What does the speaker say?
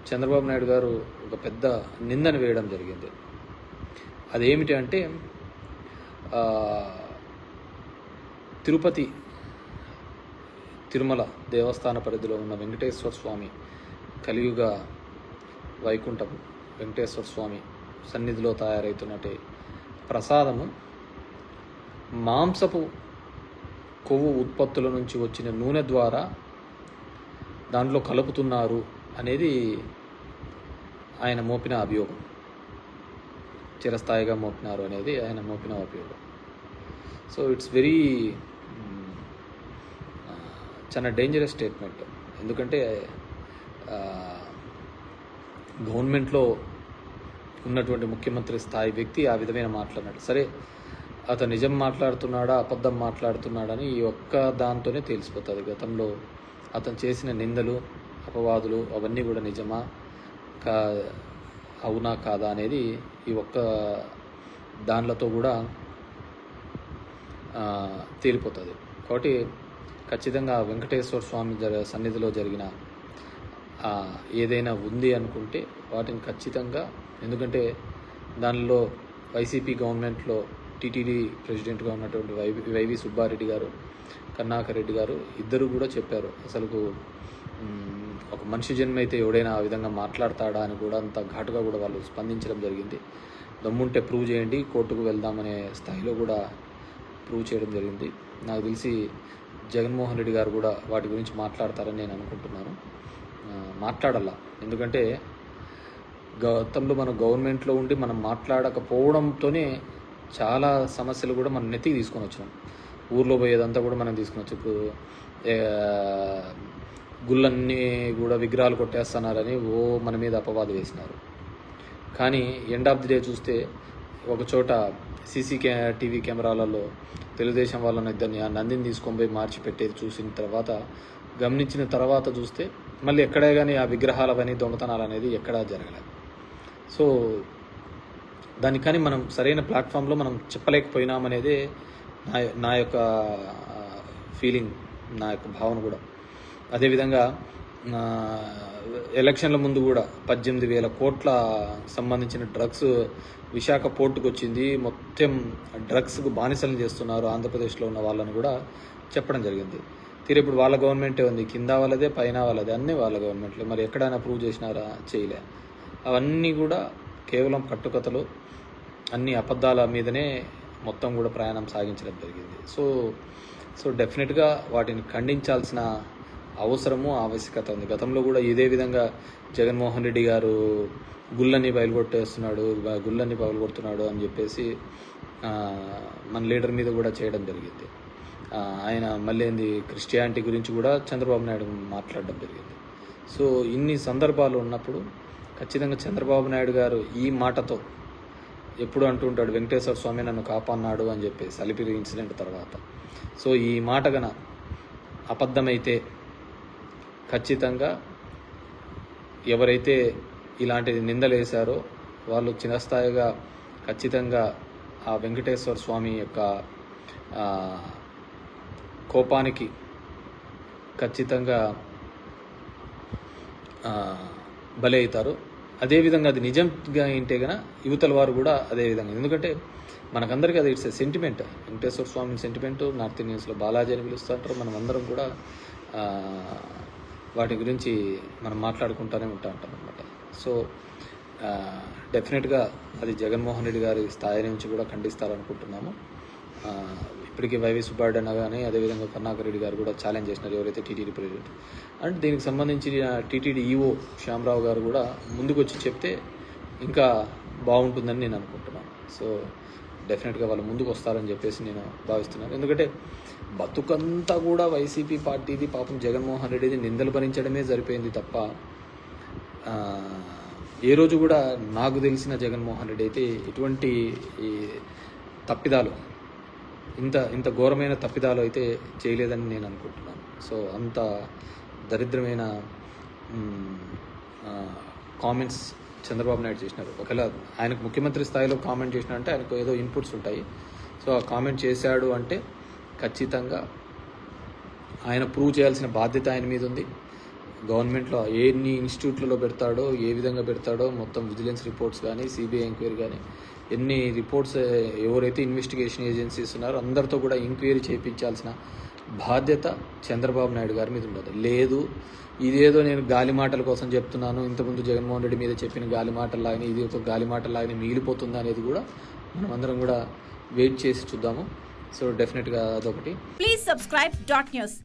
చంద్రబాబు నాయుడు గారు ఒక పెద్ద నిందను వేయడం జరిగింది. అదేమిటి అంటే తిరుపతి తిరుమల దేవస్థాన పరిధిలో ఉన్న వెంకటేశ్వర స్వామి కలియుగ వైకుంఠం వెంకటేశ్వర స్వామి సన్నిధిలో తయారవుతున్నట్టే ప్రసాదము మాంసపు కొవ్వు ఉత్పత్తుల నుంచి వచ్చిన నూనె ద్వారా దాంట్లో కలుపుతున్నారు అనేది ఆయన మోపిన అభియోగం. చిరస్థాయిగా మోపినారు అనేది ఆయన మోపిన అభియోగం. సో ఇట్స్ వెరీ చాలా డేంజరస్ స్టేట్మెంట్. ఎందుకంటే గవర్నమెంట్లో ఉన్నటువంటి ముఖ్యమంత్రి స్థాయి వ్యక్తి ఆ విధమైన మాట్లాడినాడు. సరే, అతను నిజం మాట్లాడుతున్నాడా అబద్ధం మాట్లాడుతున్నాడని ఈ ఒక్క దాంతోనే తెలిసిపోతుంది. గతంలో అతను చేసిన నిందలు అపవాదులు అవన్నీ కూడా నిజమా అవునా కాదా అనేది ఈ ఒక్క దానిలతో కూడా తేలిపోతుంది. కాబట్టి ఖచ్చితంగా వెంకటేశ్వర స్వామి సన్నిధిలో జరిగిన ఏదైనా ఉంది అనుకుంటే వాటిని ఖచ్చితంగా, ఎందుకంటే దానిలో వైసీపీ గవర్నమెంట్లో టీటీడీ ప్రెసిడెంట్గా ఉన్నటువంటి వైవి సుబ్బారెడ్డి గారు, కరుణాకర్ రెడ్డి గారు ఇద్దరు కూడా చెప్పారు, అసలు ఒక మనిషి జన్మ అయితే ఎవడైనా ఆ విధంగా మాట్లాడతాడా అని కూడా అంత ఘాటుగా కూడా వాళ్ళు స్పందించడం జరిగింది. దమ్ముంటే ప్రూవ్ చేయండి, కోర్టుకు వెళ్దామనే స్థాయిలో కూడా ప్రూవ్ చేయడం జరిగింది. నాకు తెలిసి జగన్మోహన్ రెడ్డి గారు కూడా వాటి గురించి మాట్లాడతారని నేను అనుకుంటున్నాను. మాట్లాడాలా, ఎందుకంటే గతంలో మనం గవర్నమెంట్లో ఉండి మనం మాట్లాడకపోవడంతోనే చాలా సమస్యలు కూడా మనం నెత్తికి తీసుకొని వచ్చినాం. ఊర్లో పోయేదంతా కూడా మనం తీసుకొని వచ్చి ఇప్పుడు గుళ్ళన్నీ కూడా విగ్రహాలు కొట్టేస్తున్నారని మన మీద అపవాదు వేసినారు. కానీ ఎండ్ ఆఫ్ ది డే చూస్తే ఒక చోట టీవీ కెమెరాలలో తెలుగుదేశం వాళ్ళని ఇద్దరిని ఆ నందిని తీసుకొని పోయి మార్చి పెట్టేది చూసిన తర్వాత, గమనించిన తర్వాత చూస్తే మళ్ళీ ఎక్కడే కానీ ఆ విగ్రహాలవని దొంగతనాలు అనేది ఎక్కడా జరగలేదు. సో దానికని మనం సరైన ప్లాట్ఫామ్లో మనం చెప్పలేకపోయినామనేదే నా యొక్క ఫీలింగ్, నా యొక్క భావన కూడా. అదేవిధంగా ఎలక్షన్ల ముందు కూడా 18,000 కోట్ల సంబంధించిన డ్రగ్స్ విశాఖ పోర్టుకు వచ్చింది, మొత్తం డ్రగ్స్కు బానిసలను చేస్తున్నారు ఆంధ్రప్రదేశ్లో ఉన్న వాళ్ళని కూడా చెప్పడం జరిగింది. ఇప్పుడు వాళ్ళ గవర్నమెంటే ఉంది, కింద వాళ్ళదే పైన వాళ్ళదే, అన్నీ వాళ్ళ గవర్నమెంట్లో. మరి ఎక్కడైనా ప్రూవ్ చేసినారా? చేయలే. అవన్నీ కూడా కేవలం కట్టుకథలు, అన్ని అబద్ధాల మీదనే మొత్తం కూడా ప్రయాణం సాగించడం జరిగింది. సో డెఫినెట్గా వాటిని ఖండించాల్సిన అవసరము ఆవశ్యకత ఉంది. గతంలో కూడా ఇదే విధంగా జగన్మోహన్ రెడ్డి గారు గుళ్ళని పగలగొడుతున్నాడు అని చెప్పేసి మన లీడర్ మీద కూడా చేయడం జరిగింది. ఆయన మళ్ళీ క్రిస్టియానిటీ గురించి కూడా చంద్రబాబు నాయుడు మాట్లాడడం జరిగింది. సో ఇన్ని సందర్భాలు ఉన్నప్పుడు ఖచ్చితంగా చంద్రబాబు నాయుడు గారు ఈ మాటతో ఎప్పుడు అంటుంటాడు, వెంకటేశ్వర స్వామి నన్ను కాపాడినాడు అని చెప్పేసి అలిపిరి ఇన్సిడెంట్ తర్వాత. సో ఈ మాట గన అబద్ధమైతే ఖచ్చితంగా ఎవరైతే ఇలాంటి నిందలు వేశారో వాళ్ళు చిరస్థాయిగా ఖచ్చితంగా ఆ వెంకటేశ్వర స్వామి యొక్క కోపానికి ఖచ్చితంగా బలి అవుతారు. అదేవిధంగా అది నిజంగా ఏంటే గన యువతల వారు కూడా అదేవిధంగా, ఎందుకంటే మనకందరికీ అది it's sentiment. Venkateswara Swamy sentiment north ఇండియన్స్లో బాలాజీ అని పిలుస్తుంటారు. మనం అందరం కూడా వాటి గురించి మనం మాట్లాడుకుంటూనే ఉంటాం అన్నమాట. సో డెఫినెట్గా అది జగన్మోహన్ రెడ్డి గారి స్థాయి నుంచి కూడా ఖండిస్తారనుకుంటున్నాము. ఇప్పటికీ వైవి సుబ్బారెడ్డి అన్న కానీ అదేవిధంగా కరుణాకర్ రెడ్డి గారు కూడా ఛాలెంజ్ చేసినారు, ఎవరైతే టీటీడీ ప్రెసిడెంట్. అండ్ దీనికి సంబంధించి టీటీడీ ఈఓ శ్యామరావు గారు కూడా ముందుకు వచ్చి చెప్తే ఇంకా బాగుంటుందని నేను అనుకుంటున్నాను. సో డెఫినెట్గా వాళ్ళు ముందుకు వస్తారని చెప్పేసి నేను భావిస్తున్నాను. ఎందుకంటే బతుకంతా కూడా వైసీపీ పార్టీది, పాపం జగన్మోహన్ రెడ్డిది నిందలు భరించడమే సరిపోయింది తప్ప ఏ రోజు కూడా నాకు తెలిసిన జగన్మోహన్ రెడ్డి అయితే ఎటువంటి తప్పిదాలు, ఇంత ఘోరమైన తప్పిదాలు అయితే చేయలేదని నేను అనుకుంటున్నాను. సో అంత దరిద్రమైన కామెంట్స్ చంద్రబాబు నాయుడు చేసినారు. ఒకవేళ ఆయనకు ముఖ్యమంత్రి స్థాయిలో కామెంట్ చేసినారంటే ఆయనకు ఏదో ఇన్పుట్స్ ఉంటాయి. సో ఆ కామెంట్ చేశాడు అంటే ఖచ్చితంగా ఆయన ప్రూవ్ చేయాల్సిన బాధ్యత ఆయన మీద ఉంది. గవర్నమెంట్లో ఎన్ని ఇన్స్టిట్యూట్లలో పెడతాడో, ఏ విధంగా పెడతాడో మొత్తం విజిలెన్స్ రిపోర్ట్స్ కానీ, సిబిఐ ఎంక్వైరీ కానీ, ఎన్ని రిపోర్ట్స్ ఎవరైతే ఇన్వెస్టిగేషన్ ఏజెన్సీస్ ఉన్నారో అందరితో కూడా ఎంక్వైరీ చేయించాల్సిన బాధ్యత చంద్రబాబు నాయుడు గారి మీద ఉండదు. లేదు ఇదేదో నేను గాలి మాటల కోసం చెప్తున్నాను, ఇంతకుముందు జగన్మోహన్ రెడ్డి మీద చెప్పిన గాలి మాటల్లాగానే ఇది ఒక గాలి మాటల్లాగానే మిగిలిపోతుంది అనేది కూడా మనం అందరం కూడా వెయిట్ చేసి చూద్దాము. సో డెఫినెట్గా అదొకటి. Please subscribe dot news.